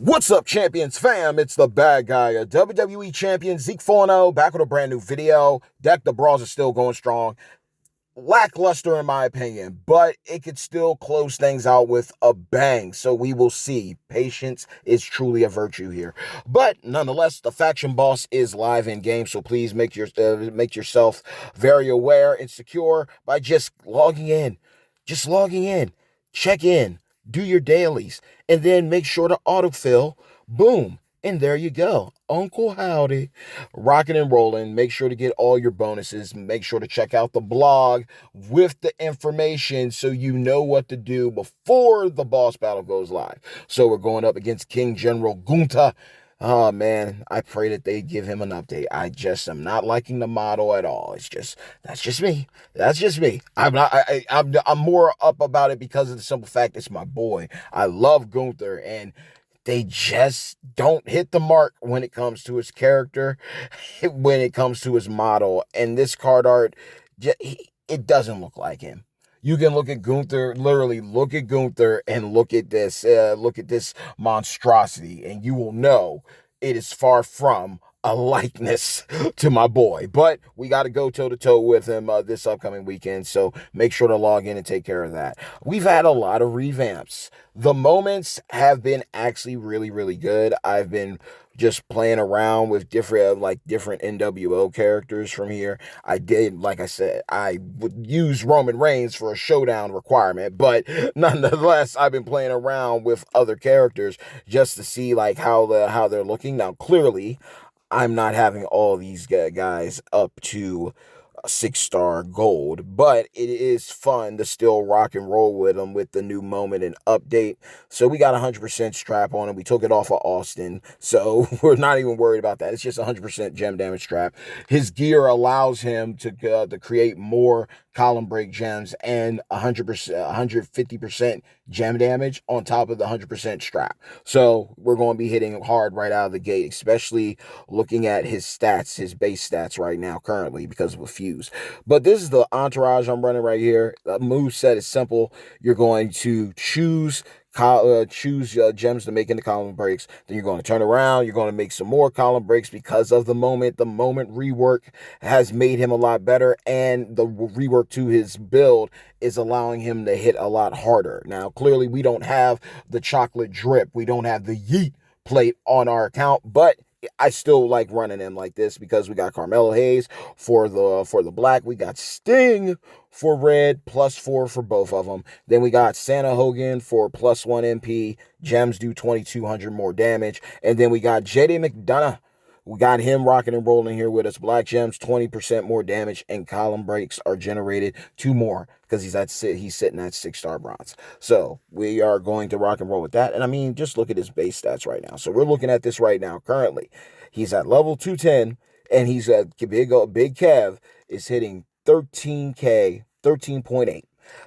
What's up, Champions fam? It's the bad guy, a WWE champion, Zeke 4-0, back with a brand new video. Deck the brawls are still going strong. Lackluster in my opinion, but it could still close things out with a bang. So we will see. Patience is truly a virtue here. But nonetheless, the faction boss is live in game, so please make yourself very aware and secure by just logging in. Just logging in. Check in. Do your dailies. And then make sure to autofill. Boom. And there you go. Uncle Howdy. Rocking and rolling. Make sure to get all your bonuses. Make sure to check out the blog with the information so you know what to do before the boss battle goes live. So we're going up against King General Gunther. Oh man, I pray that they give him an update. I just am not liking the model at all. That's just me. That's just me. I'm not. I'm more up about it because of the simple fact it's my boy. I love Gunther, and they just don't hit the mark when it comes to his character, when it comes to his model, and this card art, it doesn't look like him. You can look at Gunther, literally look at Gunther and look at this monstrosity, and you will know it is far from a likeness to my boy. But we got to go toe-to-toe with him this upcoming weekend, so make sure to log in and take care of that. We've had a lot of revamps. The moments have been actually really, really good. I've been just playing around with different NWO characters from here. Like I said, I would use Roman Reigns for a showdown requirement, but nonetheless, I've been playing around with other characters just to see like how they're looking. Now, clearly, I'm not having all these guys up to 6-star gold, but it is fun to still rock and roll with them with the new moment and update. So we got 100% strap on him. We took it off of Austin, so we're not even worried about that. It's just 100% gem damage strap. His gear allows him to create more column break gems and 150% gem damage on top of the 100% strap. So we're going to be hitting hard right out of the gate, especially looking at his stats, his base stats right now currently because of a fuse. But this is the entourage I'm running right here. The move set is simple. You're going to choose gems to make into column breaks. Then you're going to turn around. You're going to make some more column breaks because of the moment. The moment rework has made him a lot better, and the rework to his build is allowing him to hit a lot harder. Now, clearly, we don't have the chocolate drip. We don't have the yeet plate on our account, but I still like running him like this because we got Carmelo Hayes for the black. We got Sting for red, +4 for both of them. Then we got Santa Hogan for +1 MP. Gems do 2,200 more damage. And then we got JD McDonough. We got him rocking and rolling here with us. Black gems, 20% more damage, and column breaks are generated 2 more because he's sitting at 6-star bronze. So we are going to rock and roll with that. And I mean, just look at his base stats right now. So we're looking at this right now. Currently, he's at level 210, and he's at Big Kev is hitting 13K, 13.8.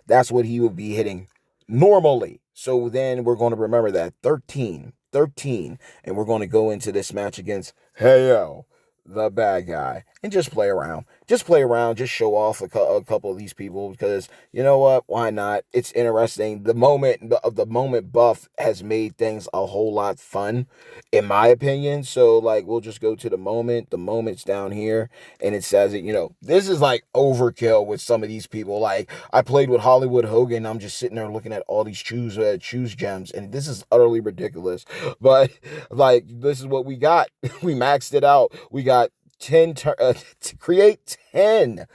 That's what he would be hitting normally. So then we're going to remember that 13, and we're going to go into this match against Heyo, the bad guy, and just play around. Just play around, just show off a couple of these people because you know what? Why not? It's interesting. The moment buff has made things a whole lot fun, in my opinion. So like, we'll just go to the moment. The moment's down here, and it says it. This is like overkill with some of these people. Like I played with Hollywood Hogan. I'm just sitting there looking at all these choose gems, and this is utterly ridiculous. But like, this is what we got. We maxed it out. We got 10 to create 10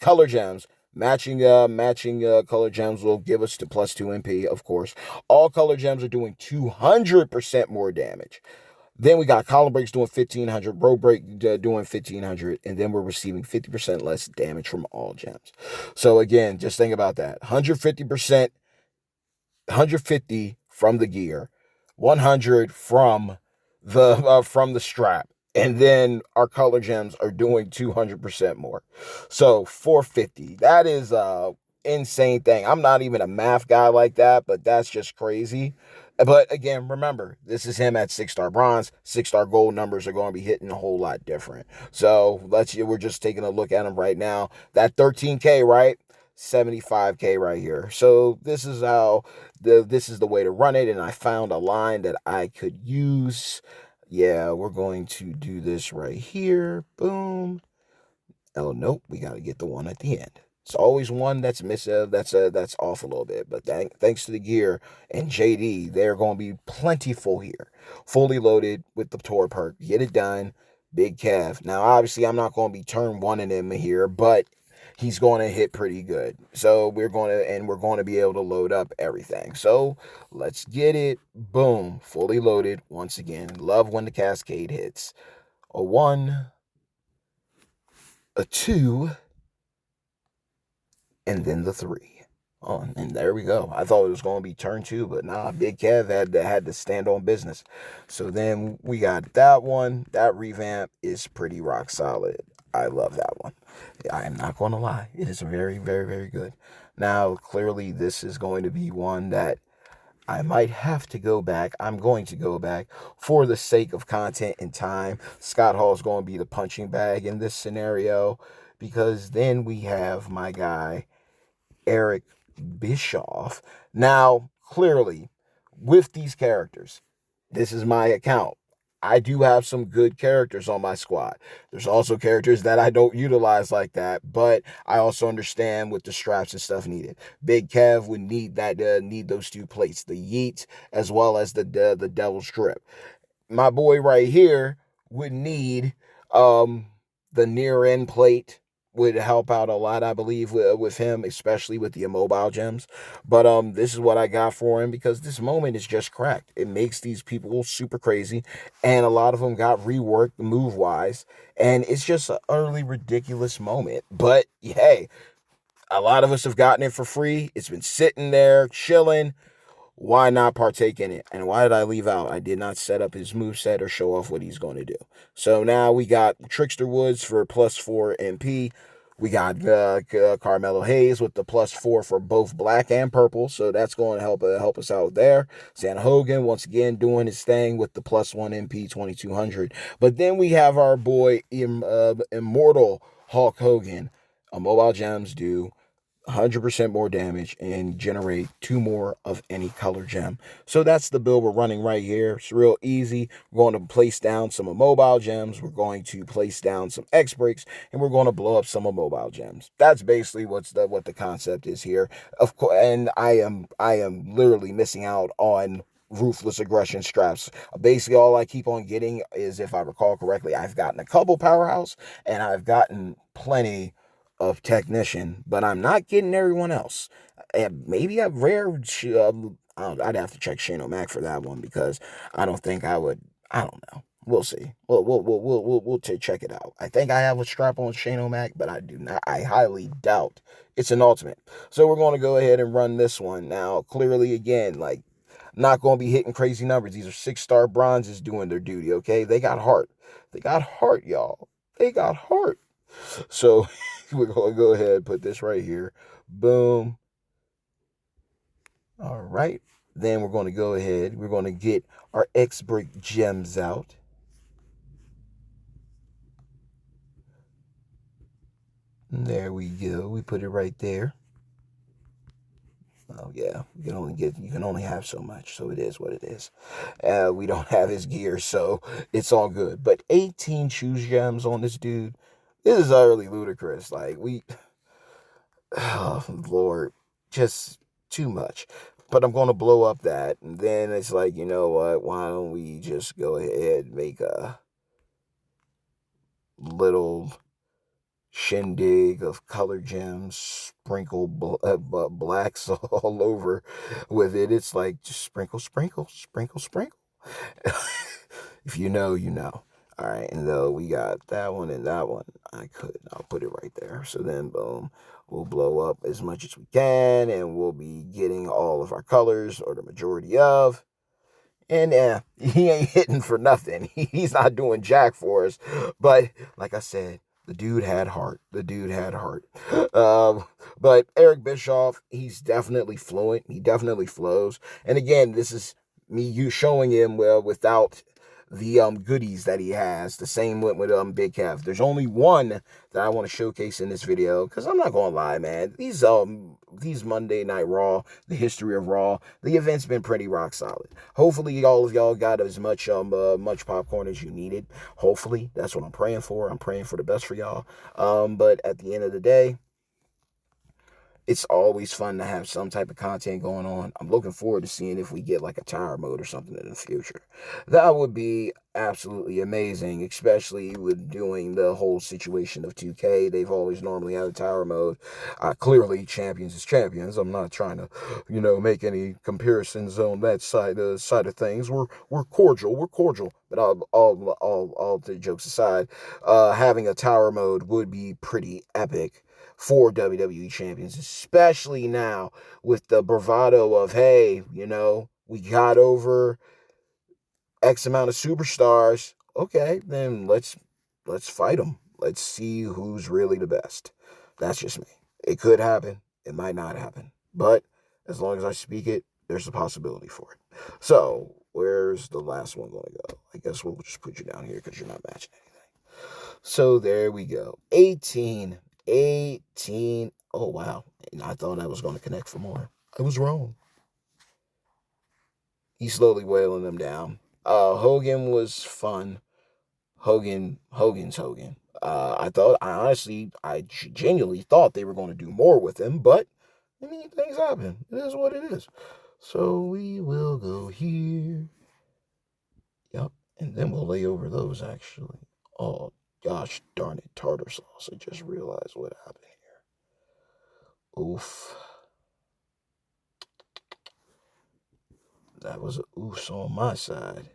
color gems. Matching color gems will give us the +2 MP, of course. All color gems are doing 200% more damage. Then we got column breaks doing 1,500, row break doing 1,500, and then we're receiving 50% less damage from all gems. So again, just think about that. 150%, 150 from the gear, 100 from the strap. And then our color gems are doing 200% more. So 450. That is a insane thing. I'm not even a math guy like that, but that's just crazy. But again, remember, this is him at 6-star bronze. 6-star gold numbers are going to be hitting a whole lot different. So we're just taking a look at him right now. That 13K, right? $75K right here. So this is how this is the way to run it, and I found a line that I could use. Yeah, we're going to do this right here. Boom. Oh nope, we got to get the one at the end. It's always one that's missing. That's off a little bit, but thanks to the gear and JD, they're going to be plentiful here, fully loaded with the tour perk. Get it done, big Kev. Now, obviously, I'm not going to be turn one in him here, but he's going to hit pretty good. So we're going to be able to load up everything. So let's get it. Boom, fully loaded once again. Love when the cascade hits. A 1, a 2, and then the 3. Oh, and there we go. I thought it was going to be turn 2, but nah, Big Kev had to stand on business. So then we got that one. That revamp is pretty rock solid. I love that one. I am not going to lie. It is very, very, very good. Now, clearly, this is going to be one that I might have to go back. I'm going to go back for the sake of content and time. Scott Hall is going to be the punching bag in this scenario, because then we have my guy, Eric Bischoff. Now, clearly, with these characters, this is my account. I do have some good characters on my squad. There's also characters that I don't utilize like that, but I also understand with the straps and stuff needed. Big Kev would need need those 2 plates, the Yeet as well as the Devil's Drip. My boy right here would need the near end plate, would help out a lot, I believe, with him, especially with the immobile gems. But this is what I got for him, because this moment is just cracked. It makes these people super crazy, and a lot of them got reworked move wise, and it's just an utterly ridiculous moment. But hey, a lot of us have gotten it for free. It's been sitting there chilling. Why not partake in it? And why did I leave out? I did not set up his moveset or show off what he's going to do. So now we got Trickster Woods for +4 MP. We got Carmelo Hayes with the +4 for both black and purple. So that's going to help us out there. Santa Hogan, once again, doing his thing with the +1 MP 2200. But then we have our boy Immortal Hulk Hogan. Mobile gems do 100% more damage and generate 2 more of any color gem. So that's the build we're running right here. It's real easy. We're going to place down some mobile gems. We're going to place down some X breaks, and we're going to blow up some mobile gems. That's basically what the concept is here. Of course, and I am literally missing out on ruthless aggression straps. Basically, all I keep on getting is, if I recall correctly, I've gotten a couple powerhouse, and I've gotten plenty of technician, but I'm not getting everyone else. And maybe a rare. I'd have to check Shane O'Mac for that one, because I don't think I would. I don't know. We'll see. We'll check it out. I think I have a strap on Shane O'Mac, but I do not. I highly doubt it's an ultimate. So we're going to go ahead and run this one now. Clearly, again, like, not going to be hitting crazy numbers. These are 6-star bronzes doing their duty. Okay, they got heart. They got heart, y'all. They got heart. So we're going to go ahead and put this right here. Boom. All right. Then we're going to go ahead. We're going to get our X-Break gems out. And there we go. We put it right there. Oh yeah, you can only have so much, so it is what it is. We don't have his gear, so it's all good. But 18 choose gems on this dude. This is utterly ludicrous. Like, oh Lord, just too much. But I'm gonna blow up that, and then it's like, you know what? Why don't we just go ahead and make a little shindig of color gems, sprinkle blacks all over with it. It's like, just sprinkle, sprinkle, sprinkle, sprinkle. If you know, you know. All right, and though we got that one and that one, I'll put it right there. So then, boom, we'll blow up as much as we can, and we'll be getting all of our colors, or the majority of. And he ain't hitting for nothing. He's not doing jack for us. But like I said, the dude had heart. The dude had heart. But Eric Bischoff, he's definitely fluent. He definitely flows. And again, this is me showing him, well, without the goodies that he has. The same with Big Kev. There's only one that I want to showcase in this video, because I'm not gonna lie, man. These Monday Night Raw, the history of Raw, the event's been pretty rock solid. Hopefully all of y'all got as much popcorn as you needed. Hopefully, that's what I'm praying for. I'm praying for the best for y'all. But at the end of the day, it's always fun to have some type of content going on. I'm looking forward to seeing if we get like a tower mode or something in the future. That would be absolutely amazing, especially with doing the whole situation of 2K. They've always normally had a tower mode. Clearly, champions is champions. I'm not trying to, make any comparisons on that side of things. We're cordial. We're cordial. But all the jokes aside, having a tower mode would be pretty epic for WWE champions, especially now with the bravado of, hey, we got over X amount of superstars. Okay, then let's fight them. Let's see who's really the best. That's just me. It could happen. It might not happen. But as long as I speak it, there's a possibility for it. So where's the last one going to go? I guess we'll just put you down here because you're not matching anything. So there we go. 18. Oh, wow. And I thought I was going to connect for more. I was wrong. He's slowly wailing them down. Hogan was fun. Hogan's Hogan. I genuinely thought they were going to do more with him, but, things happen. It is what it is. So we will go here. Yep. And then we'll lay over those, actually. Oh, gosh darn it, tartar sauce. I just realized what happened here. Oof. That was a oofs on my side.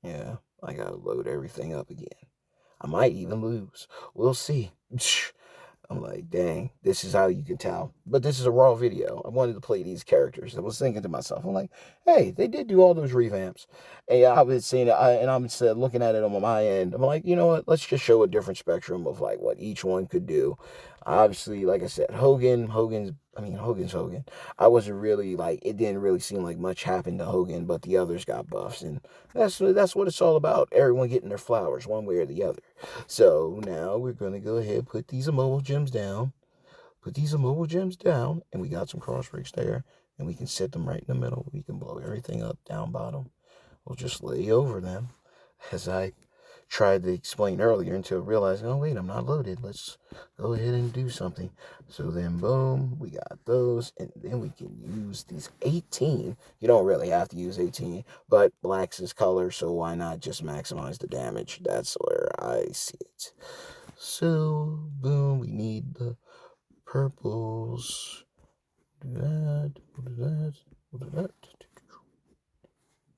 Yeah, I gotta load everything up again. I might even lose. We'll see. I'm like, dang, this is how you can tell. But this is a raw video. I wanted to play these characters. I was thinking to myself, I'm like, hey, they did do all those revamps. And I was seeing it, and I'm looking at it on my end. I'm like, you know what? Let's just show a different spectrum of like what each one could do. Obviously, like I said, Hogan's Hogan. I wasn't really like, it didn't really seem like much happened to Hogan, but the others got buffs, and that's what it's all about. Everyone getting their flowers one way or the other. So now we're going to go ahead and put these immobile gems down. And we got some cross breaks there. And we can set them right in the middle. We can blow everything up down bottom. We'll just lay over them, as I tried to explain earlier, until realizing, oh wait, I'm not loaded. Let's go ahead and do something. So then boom, we got those, and then we can use these 18. You don't really have to use 18, but black's is color, so why not just maximize the damage? That's where I see it. So boom, we need the purples. Do that, do that.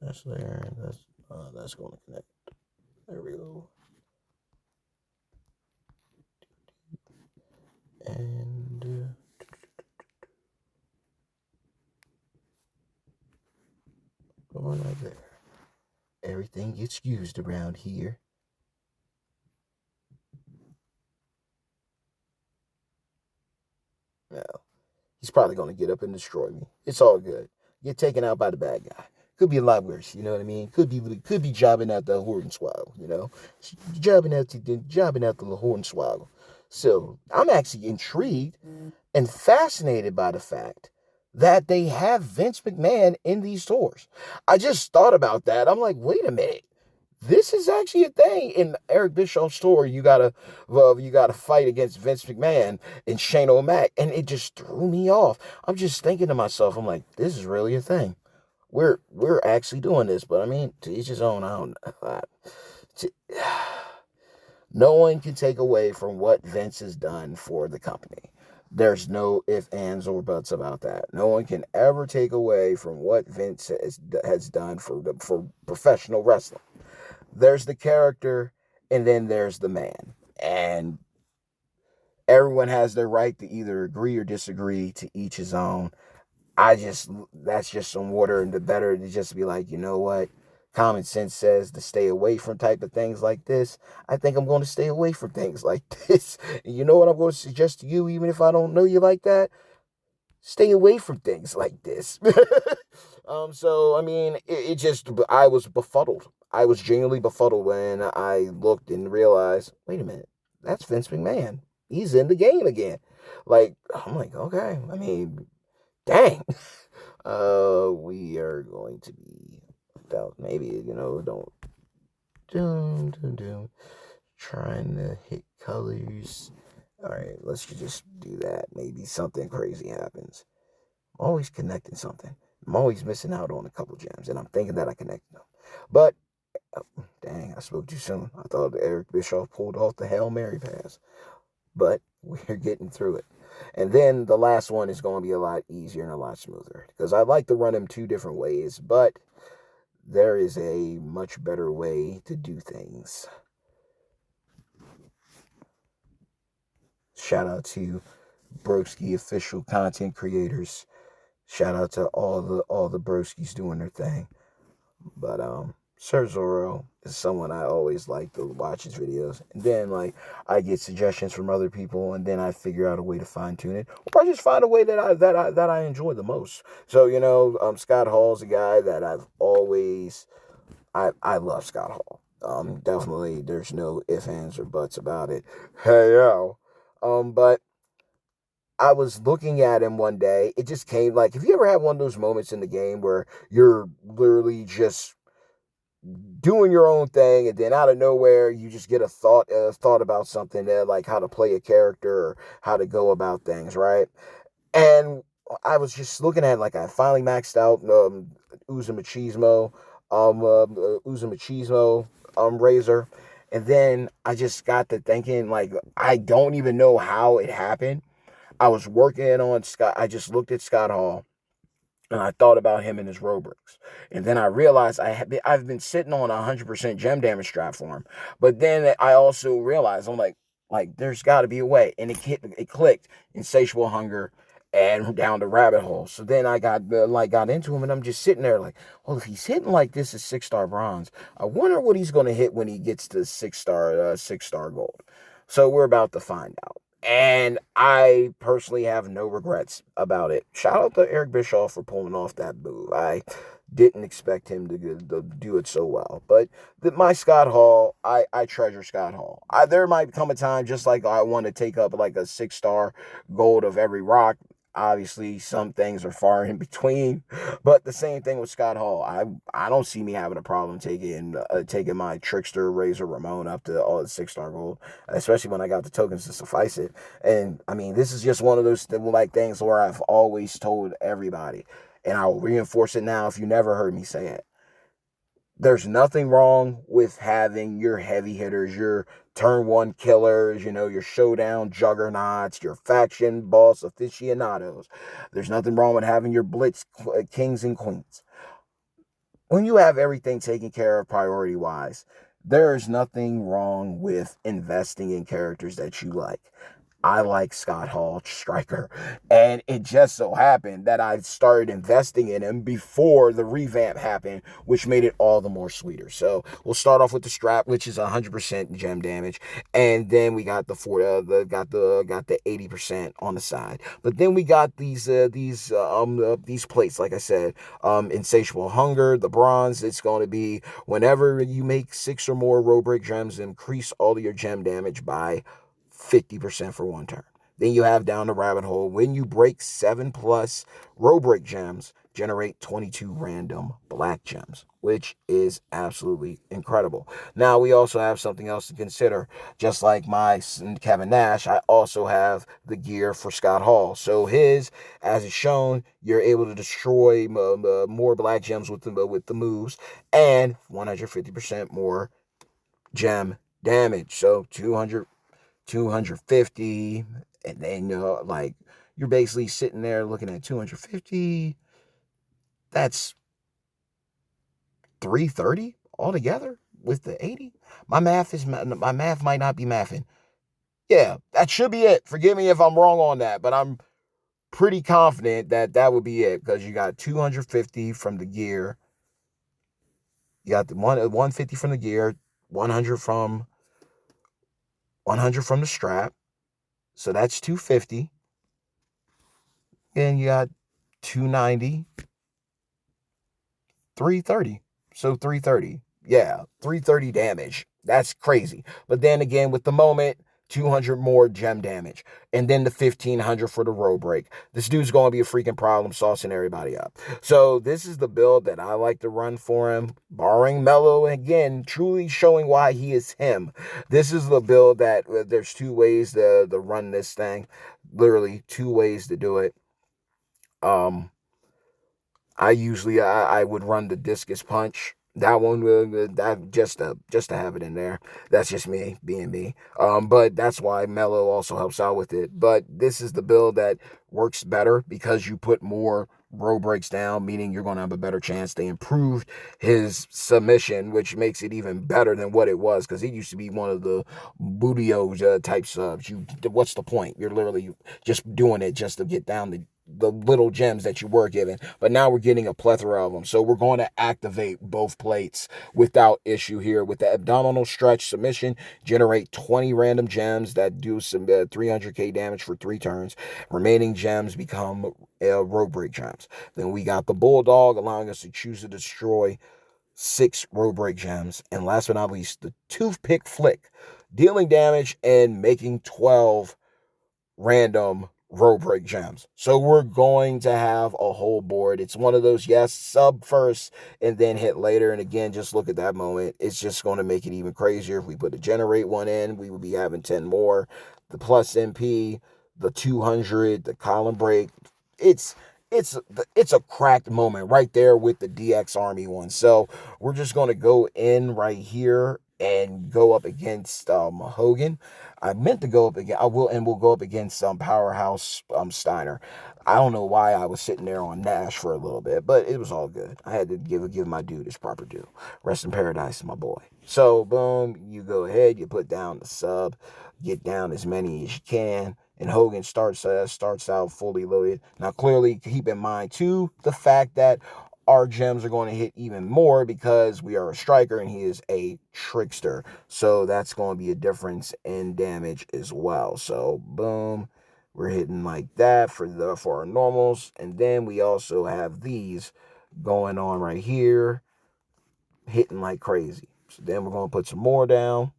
That's there. That's going to connect. There we go. And going right there. Everything gets used around here. Now, he's probably going to get up and destroy me. It's all good. Get taken out by the bad guy. Could be a lot worse, you know what I mean? Could be jobbing out the Hornswoggle, jobbing out the Hornswoggle. So I'm actually intrigued and fascinated by the fact that they have Vince McMahon in these stores. I just thought about that. I'm like, wait a minute. This is actually a thing. In Eric Bischoff's store, you gotta fight against Vince McMahon and Shane O'Mac, and it just threw me off. I'm just thinking to myself, I'm like, this is really a thing. We're actually doing this, but to each his own. I don't. No one can take away from what Vince has done for the company. There's no ifs, ands, or buts about that. No one can ever take away from what Vince has done for professional wrestling. There's the character, and then there's the man. And everyone has their right to either agree or disagree, to each his own. That's just some water in the better to just be like, you know what? Common sense says to stay away from type of things like this. I think I'm going to stay away from things like this. And you know what I'm going to suggest to you, even if I don't know you like that? Stay away from things like this. So I mean, it just I was befuddled. I was genuinely befuddled when I looked and realized, wait a minute, that's Vince McMahon. He's in the game again. Like, I'm like, okay. I mean, dang. We are going to be about maybe, don't doom. Trying to hit colors. All right, let's just do that. Maybe something crazy happens. I'm always connecting something. I'm always missing out on a couple gems, and I'm thinking that I connected them. But, dang, I spoke too soon. I thought Eric Bischoff pulled off the Hail Mary pass. But we're getting through it. And then the last one is going to be a lot easier and a lot smoother. Because I like to run them two different ways, but there is a much better way to do things. Shout out to Broski official content creators. Shout out to all the Broskis doing their thing. But Sir Zorro is someone I always like to watch his videos. And then I get suggestions from other people, and then I figure out a way to fine tune it, or I just find a way that I enjoy the most. So Scott Hall's a guy that I've always I love Scott Hall. Definitely, there's no ifs, ands, or buts about it. Hey yo, but I was looking at him one day. It just came like, have you ever had one of those moments in the game where you're literally just doing your own thing, and then out of nowhere you just get a thought about something that, like, how to play a character or how to go about things, right? And I was just looking at, like, I finally maxed out Uza Machismo, Razor, and then I just got to thinking, like, I don't even know how it happened. I was working on Scott. I just looked at Scott Hall, and I thought about him and his Robricks. And then I realized I've been sitting on 100% gem damage strat for him. But then I also realized, I'm like there's got to be a way. And it clicked. Insatiable hunger and down the rabbit hole. So then I got into him, and I'm just sitting there like, well, if he's hitting like this at 6-star bronze, I wonder what he's going to hit when he gets to 6-star gold. So we're about to find out. And I personally have no regrets about it. Shout out to Eric Bischoff for pulling off that move. I didn't expect him to do it so well. But my Scott Hall, I treasure Scott Hall. There might come a time, just like I want to take up like a 6-star gold of every rock. Obviously, some things are far in between, but the same thing with Scott Hall. I don't see me having a problem taking my Trickster Razor Ramon up to all the 6-star gold, especially when I got the tokens to suffice it. And I mean, this is just one of those things where I've always told everybody, and I'll reinforce it now if you never heard me say it. There's nothing wrong with having your heavy hitters, your turn one killers, your showdown juggernauts, your faction boss aficionados. There's nothing wrong with having your blitz kings and queens. When you have everything taken care of priority wise, there is nothing wrong with investing in characters that you like. I like Scott Hall Striker, and it just so happened that I started investing in him before the revamp happened, which made it all the more sweeter. So we'll start off with the strap, which is 100% gem damage, and then we got the 80% on the side. But then we got these plates, like I said, insatiable hunger, the bronze. It's going to be whenever you make 6 or more row break gems, increase all of your gem damage by 50% for one turn. Then you have down the rabbit hole. When you break 7+ row break gems, generate 22 random black gems, which is absolutely incredible. Now, we also have something else to consider. Just like my Kevin Nash, I also have the gear for Scott Hall. So his, as it's shown, you're able to destroy more black gems with the moves, and 150% more gem damage. So 250, and then you're basically sitting there looking at 250. That's 330 altogether with the 80. My math might not be mathing. Yeah, that should be it. Forgive me if I'm wrong on that, but I'm pretty confident that would be it, because you got 250 from the gear. You got the 150 from the gear, 100 from 100 from the strap. So that's 250. And you got 290, 330. So 330. Yeah, 330 damage. That's crazy. But then again, with the moment, 200 more gem damage. And then the 1500 for the row break. This dude's going to be a freaking problem, saucing everybody up. So this is the build that I like to run for him, barring Mello, again, truly showing why he is him. This is the build that there's two ways to run this thing. Literally two ways to do it. I would run the discus punch. That one that just to have it in there. That's just me being me. But that's why Mello also helps out with it. But this is the build that works better because you put more row breaks down, meaning you're going to have a better chance. They improved his submission, which makes it even better than what it was because he used to be one of the Budio type subs. What's the point? You're literally just doing it just to get down the little gems that you were given, but now we're getting a plethora of them. So we're going to activate both plates without issue here. With the abdominal stretch submission, generate 20 random gems that do some 300k damage for 3 turns. Remaining gems become row break gems. Then we got the bulldog, allowing us to choose to destroy 6 row break gems. And last but not least, the toothpick flick, dealing damage and making 12 random row break gems. So we're going to have a whole board. It's one of those, yes, sub first and then hit later. And again, just look at that moment. It's just going to make it even crazier. If we put a generate one in, we will be having 10 more. The plus MP, the 200, the column break. It's a cracked moment right there with the DX Army one. So we're just going to go in right here and go up against Hogan. I meant to go up again. We'll go up against Powerhouse Steiner. I don't know why I was sitting there on Nash for a little bit, but it was all good. I had to give my dude his proper due. Rest in paradise, my boy. So boom, you go ahead, you put down the sub, get down as many as you can, and Hogan starts out fully loaded. Now clearly keep in mind too the fact that our gems are going to hit even more because we are a striker and he is a trickster. So that's going to be a difference in damage as well. So boom, we're hitting like that for our normals. And then we also have these going on right here, hitting like crazy. So then we're going to put some more down.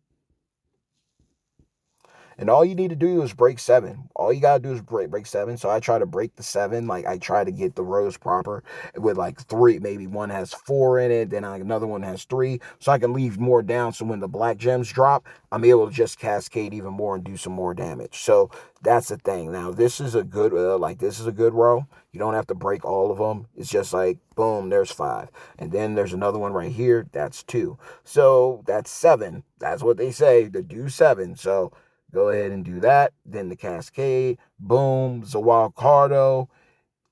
And all you need to do is break 7. All you gotta do is break 7. So I try to break the 7. Like I try to get the rows proper with like 3. Maybe one has 4 in it, then another one has 3. So I can leave more down. So when the black gems drop, I'm able to just cascade even more and do some more damage. So that's the thing. Now this is a good this is a good row. You don't have to break all of them. It's just like boom, there's 5. And then there's another one right here. That's 2. So that's 7. That's what they say to do 7. So go ahead and do that. Then the cascade, boom, Zawal Cardo,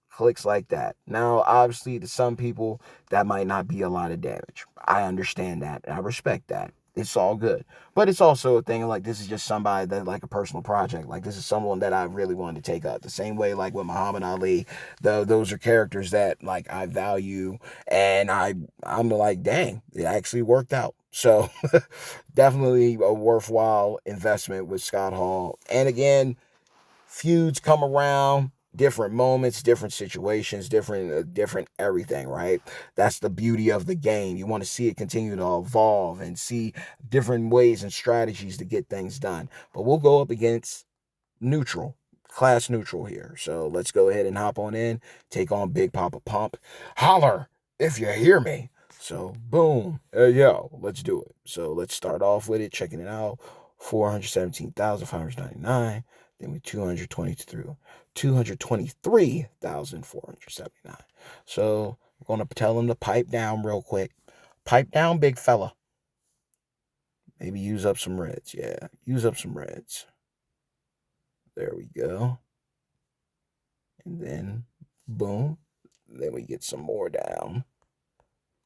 clicks like that. Now, obviously, to some people, that might not be a lot of damage. I understand that. And I respect that. It's all good. But it's also a thing like this is just somebody that like a personal project. Like this is someone that I really wanted to take up. The same way like with Muhammad Ali, those are characters that like I value and I'm like, dang, it actually worked out. So definitely a worthwhile investment with Scott Hall. And again, feuds come around, different moments, different situations, different everything, right? That's the beauty of the game. You want to see it continue to evolve and see different ways and strategies to get things done. But we'll go up against neutral, class neutral here. So let's go ahead and hop on in, take on Big Papa Pump. Holler if you hear me. So boom, yo, let's do it. So let's start off with it, checking it out. 417,599. Then we 220 through 223,479. So we're gonna tell him to pipe down real quick. Pipe down, big fella. Maybe use up some reds. Yeah, use up some reds. There we go. And then boom. Then we get some more down.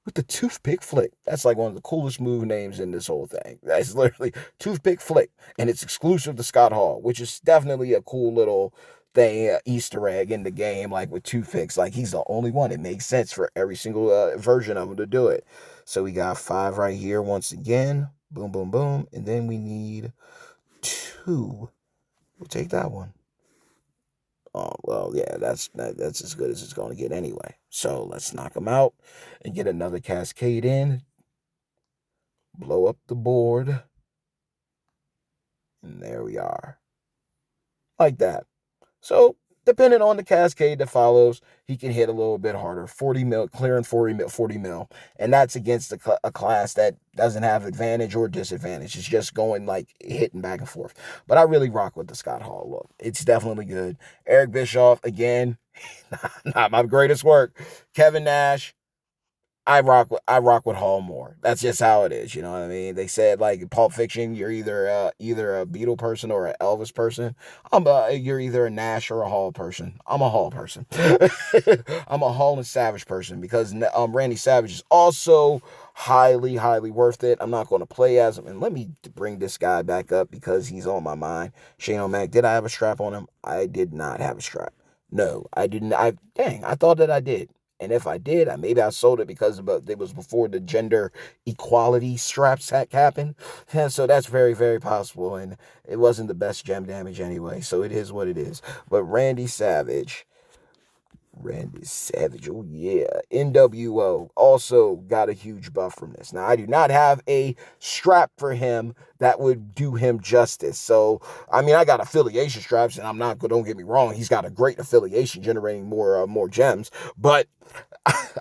With the toothpick flick. That's like one of the coolest move names in this whole thing. That's literally toothpick flick. And it's exclusive to Scott Hall, which is definitely a cool little thing, Easter egg in the game, like with toothpicks. Like he's the only one. It makes sense for every single version of him to do it. So we got 5 right here once again. Boom, boom, boom. And then we need 2. We'll take that one. Oh, well, yeah, that's as good as it's going to get anyway. So let's knock them out and get another cascade in. Blow up the board. And there we are. Like that. So, depending on the cascade that follows, he can hit a little bit harder. 40 mil, clearing 40 mil. And that's against a class that doesn't have advantage or disadvantage. It's just going like hitting back and forth. But I really rock with the Scott Hall look. It's definitely good. Eric Bischoff, again, not my greatest work. Kevin Nash, I rock with Hall more. That's just how it is. You know what I mean? They said like in Pulp Fiction, you're either a Beatle person or an Elvis person. You're either a Nash or a Hall person. I'm a Hall person. I'm a Hall and Savage person because Randy Savage is also highly worth it. I'm not going to play as him. And let me bring this guy back up because he's on my mind. Shane O'Mac, did I have a strap on him? I did not have a strap. No, I didn't. I thought that I did. And if I did, maybe I sold it because it was before the gender equality straps happened. And so that's very possible. And it wasn't the best gem damage anyway. So it is what it is. But Randy Savage, oh yeah. NWO also got a huge buff from this. Now, I do not have a strap for him that would do him justice. So, I mean, I got affiliation straps, and don't get me wrong, he's got a great affiliation generating more gems. But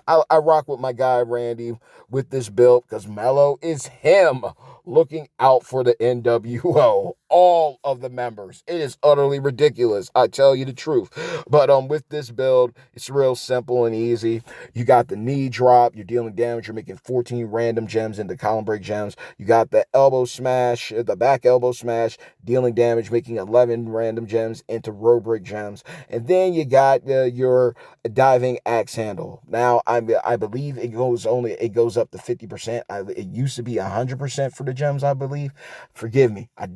I rock with my guy Randy with this build because Mello is him looking out for the NWO. All of the members. It is utterly ridiculous. I tell you the truth. But with this build, it's real simple and easy. You got the knee drop. You're dealing damage. You're making 14 random gems into column break gems. You got the elbow smash, the back elbow smash, dealing damage, making 11 random gems into row break gems. And then you got your diving axe handle. Now, I believe it goes up to 50%. It used to be 100% for the gems, I believe. Forgive me. I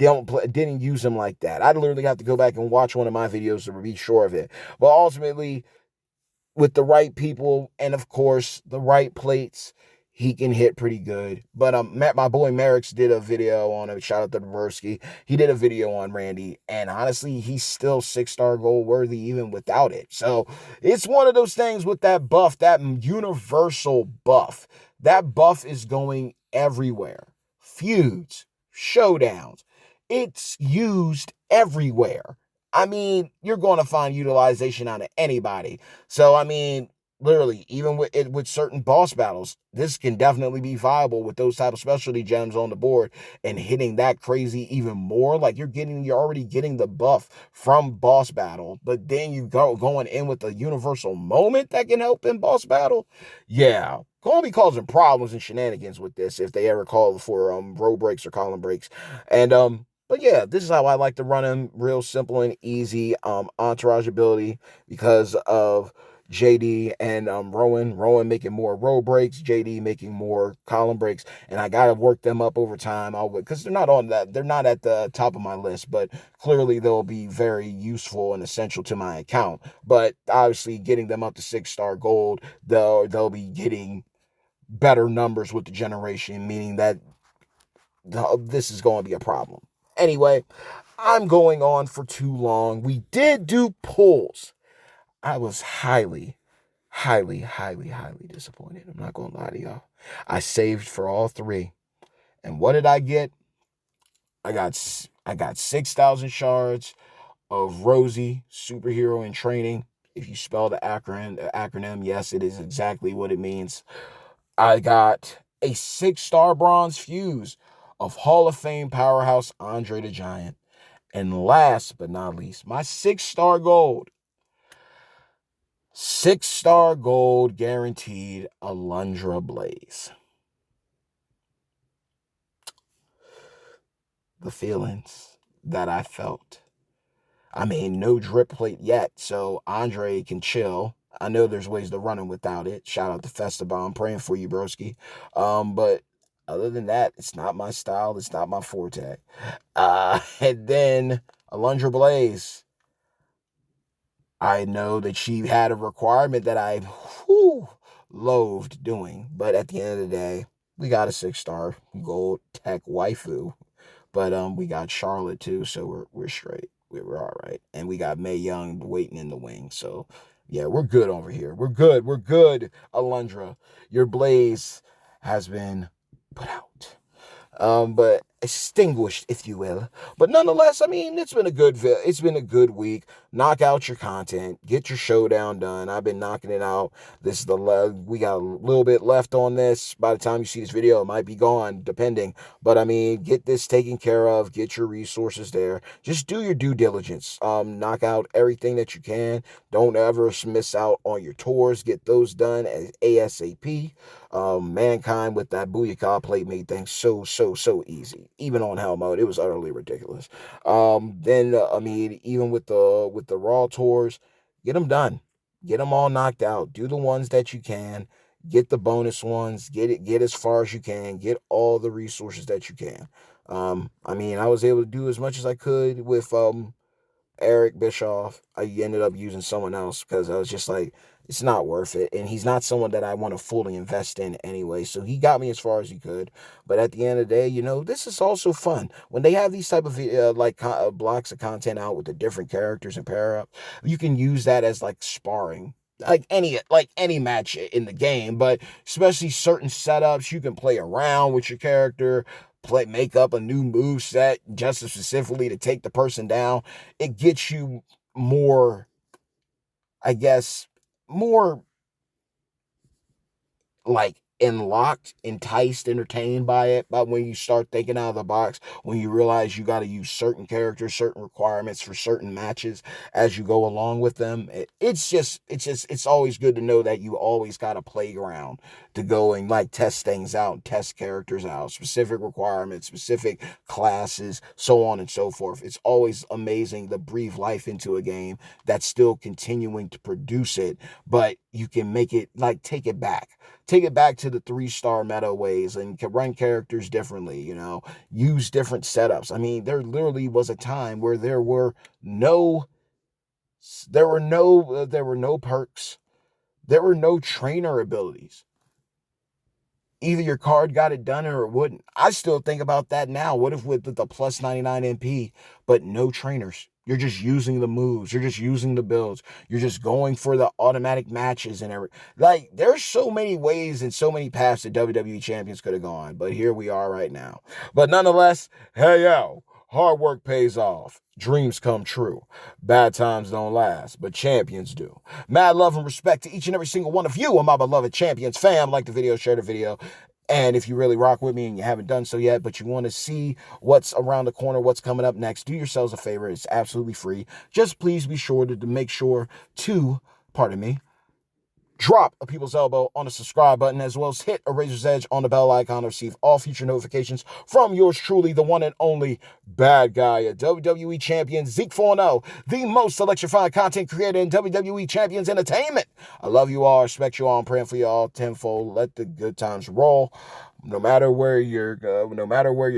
didn't use them like that. I literally have to go back and watch one of my videos to be sure of it. But ultimately, with the right people and of course the right plates, he can hit pretty good. But my boy Merrick's did a video on him. Shout out to Dvorsky. He did a video on Randy, and honestly, he's still 6-star gold worthy even without it. So it's one of those things with that buff, that universal buff. That buff is going everywhere. Feuds, showdowns. It's used everywhere. I mean, you're going to find utilization out of anybody. So, I mean, literally, even with certain boss battles, this can definitely be viable with those type of specialty gems on the board and hitting that crazy even more. Like you're already getting the buff from boss battle, but then you going in with a universal moment that can help in boss battle. Yeah. Gonna be causing problems and shenanigans with this if they ever call for row breaks or column breaks. And but yeah, this is how I like to run him. Real simple and easy. Entourage ability because of JD and Rowan. Rowan making more row breaks, JD making more column breaks, and I gotta work them up over time. Because they're not at the top of my list, but clearly they'll be very useful and essential to my account. But obviously, getting them up to 6-star gold, they'll be getting better numbers with the generation, meaning that this is going to be a problem. Anyway, I'm going on for too long. We did do pulls. I was highly disappointed. I'm not going to lie to y'all. I saved for all 3. And what did I get? I got 6,000 shards of Rosie, superhero in training. If you spell the acronym, yes, it is exactly what it means. I got a 6-star bronze fuse of Hall of Fame powerhouse Andre the Giant. And last but not least, my 6-star gold. 6-star gold guaranteed Alundra Blaze. The feelings that I felt. I mean, no drip plate yet, so Andre can chill. I know there's ways to run him without it. Shout out to Festibomb. Praying for you, broski. But other than that, it's not my style. It's not my forte. And then Alundra Blaze. I know that she had a requirement that I whew, loathed doing, but at the end of the day, we got a 6-star gold tech waifu. But we got Charlotte too, so we're straight. We're all right, and we got Mae Young waiting in the wing. So yeah, we're good over here. We're good. We're good. Alundra, your blaze has been put out, but extinguished, if you will. But nonetheless, I mean, it's been a good week. Knock out your content, get your showdown done. I've been knocking it out. This is we got a little bit left on this. By the time you see this video, it might be gone, depending. But I mean, get this taken care of. Get your resources there. Just do your due diligence. Knock out everything that you can. Don't ever miss out on your tours. Get those done as ASAP. Mankind with that Booyaka plate made things so easy. Even on hell mode, it was utterly ridiculous. Then I mean, even with the Raw tours, get them done. Get them all knocked out. Do the ones that you can. Get the bonus ones. Get as far as you can. Get all the resources that you can. I mean, I was able to do as much as I could with Eric Bischoff. I ended up using someone else because I was just like, it's not worth it. And he's not someone that I want to fully invest in anyway. So he got me as far as he could. But at the end of the day, this is also fun. When they have these type of blocks of content out with the different characters and pair up, you can use that as like sparring. Like any match in the game, but especially certain setups, you can play around with your character, make up a new move set just specifically to take the person down. It gets you more, I guess, more like unlocked, enticed, entertained by it. But when you start thinking out of the box, when you realize you got to use certain characters, certain requirements for certain matches as you go along with them, it's always good to know that you always got a playground to go and like test things out, test characters out, specific requirements, specific classes, so on and so forth. It's always amazing to breathe life into a game that's still continuing to produce it, but you can make it like take it back to the 3-star meta ways and can run characters differently, use different setups. I mean, there literally was a time where no there were no perks, there were no trainer abilities. Either your card got it done or it wouldn't. I still think about that now. What if with the plus 99 MP, but no trainers? You're just using the moves. You're just using the builds. You're just going for the automatic matches and everything. Like, there's so many ways and so many paths that WWE champions could have gone. But here we are right now. But nonetheless, hey, yo, hard work pays off. Dreams come true. Bad times don't last, but champions do. Mad love and respect to each and every single one of you, my beloved champions fam. Like the video, share the video. And if you really rock with me and you haven't done so yet, but you want to see what's around the corner, what's coming up next, do yourselves a favor. It's absolutely free. Just please be sure to make sure to, pardon me, drop a people's elbow on the subscribe button, as well as hit a razor's edge on the bell icon to receive all future notifications from yours truly, the one and only bad guy, a WWE champion, Zeke 4-0, the most electrifying content creator in WWE Champions Entertainment. I love you all, respect you all, I'm praying for you all tenfold. Let the good times roll. No matter where you're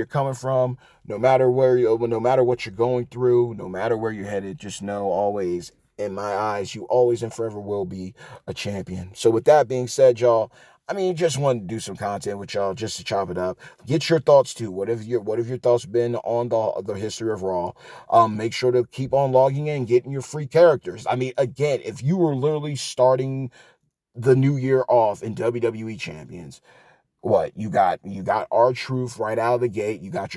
coming from, no matter what you're going through, no matter where you're headed, just know always, in my eyes, you always and forever will be a champion. So with that being said, y'all, I mean, just wanted to do some content with y'all just to chop it up. Get your thoughts too. What have your thoughts been on the history of Raw? Make sure to keep on logging in, getting your free characters. I mean, again, if you were literally starting the new year off in WWE Champions, what you got R-Truth right out of the gate. You got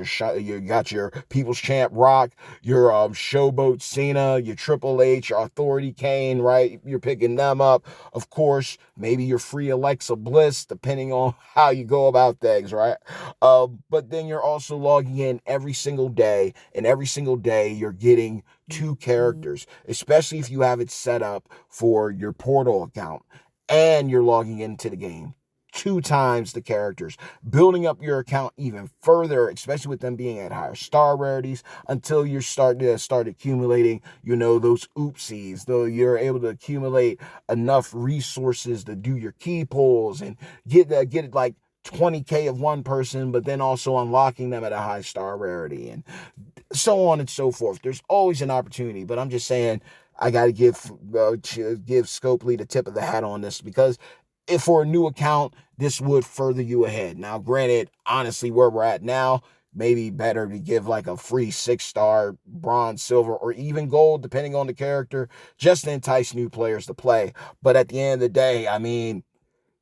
your People's Champ Rock, your Showboat Cena, your Triple H, your Authority Kane, right? You're picking them up. Of course, maybe your free Alexa Bliss, depending on how you go about things, right? But then you're also logging in every single day, and every single day you're getting 2 characters, especially if you have it set up for your portal account and you're logging into the game. 2 times the characters, building up your account even further, especially with them being at higher star rarities, until you start accumulating, those oopsies. Though you're able to accumulate enough resources to do your key pulls and get it like 20k of one person, but then also unlocking them at a high star rarity and so on and so forth. There's always an opportunity, but I'm just saying, I got to give Scopely the tip of the hat on this, because if for a new account, this would further you ahead. Now, granted, honestly, where we're at now, maybe better to give like a free 6-star, bronze, silver, or even gold, depending on the character, just to entice new players to play. But at the end of the day, I mean,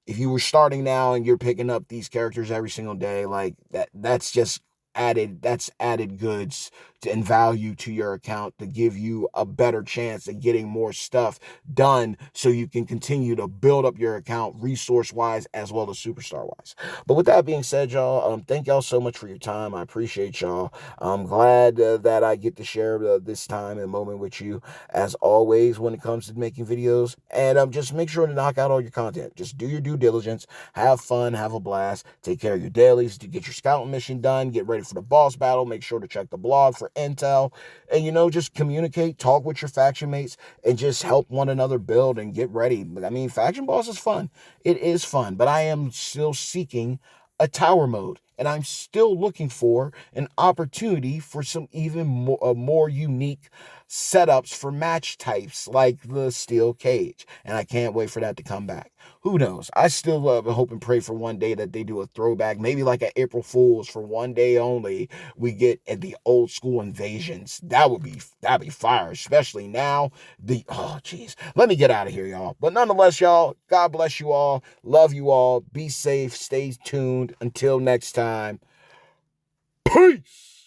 if you were starting now and you're picking up these characters every single day, like that's just added goods and value to your account to give you a better chance at getting more stuff done, so you can continue to build up your account resource wise as well as superstar wise. But with that being said, y'all, thank y'all so much for your time. I appreciate y'all. I'm glad that I get to share this time and moment with you, as always, when it comes to making videos. And just make sure to knock out all your content. Just do your due diligence, have fun, have a blast, take care of your dailies, to get your scouting mission done, get ready for the boss battle. Make sure to check the blog for intel, and just communicate, talk with your faction mates, and just help one another build and get ready. I mean, faction boss is fun. It is fun, but I am still seeking a tower mode, and I'm still looking for an opportunity for some even more unique setups for match types like the steel cage, and I can't wait for that to come back. Who knows? I still hope and pray for one day that they do a throwback, maybe like an April Fool's, for one day only. We get at the old school invasions. That'd be fire, especially now. Oh jeez, let me get out of here, y'all. But nonetheless, y'all, God bless you all. Love you all. Be safe. Stay tuned. Until next time. Peace.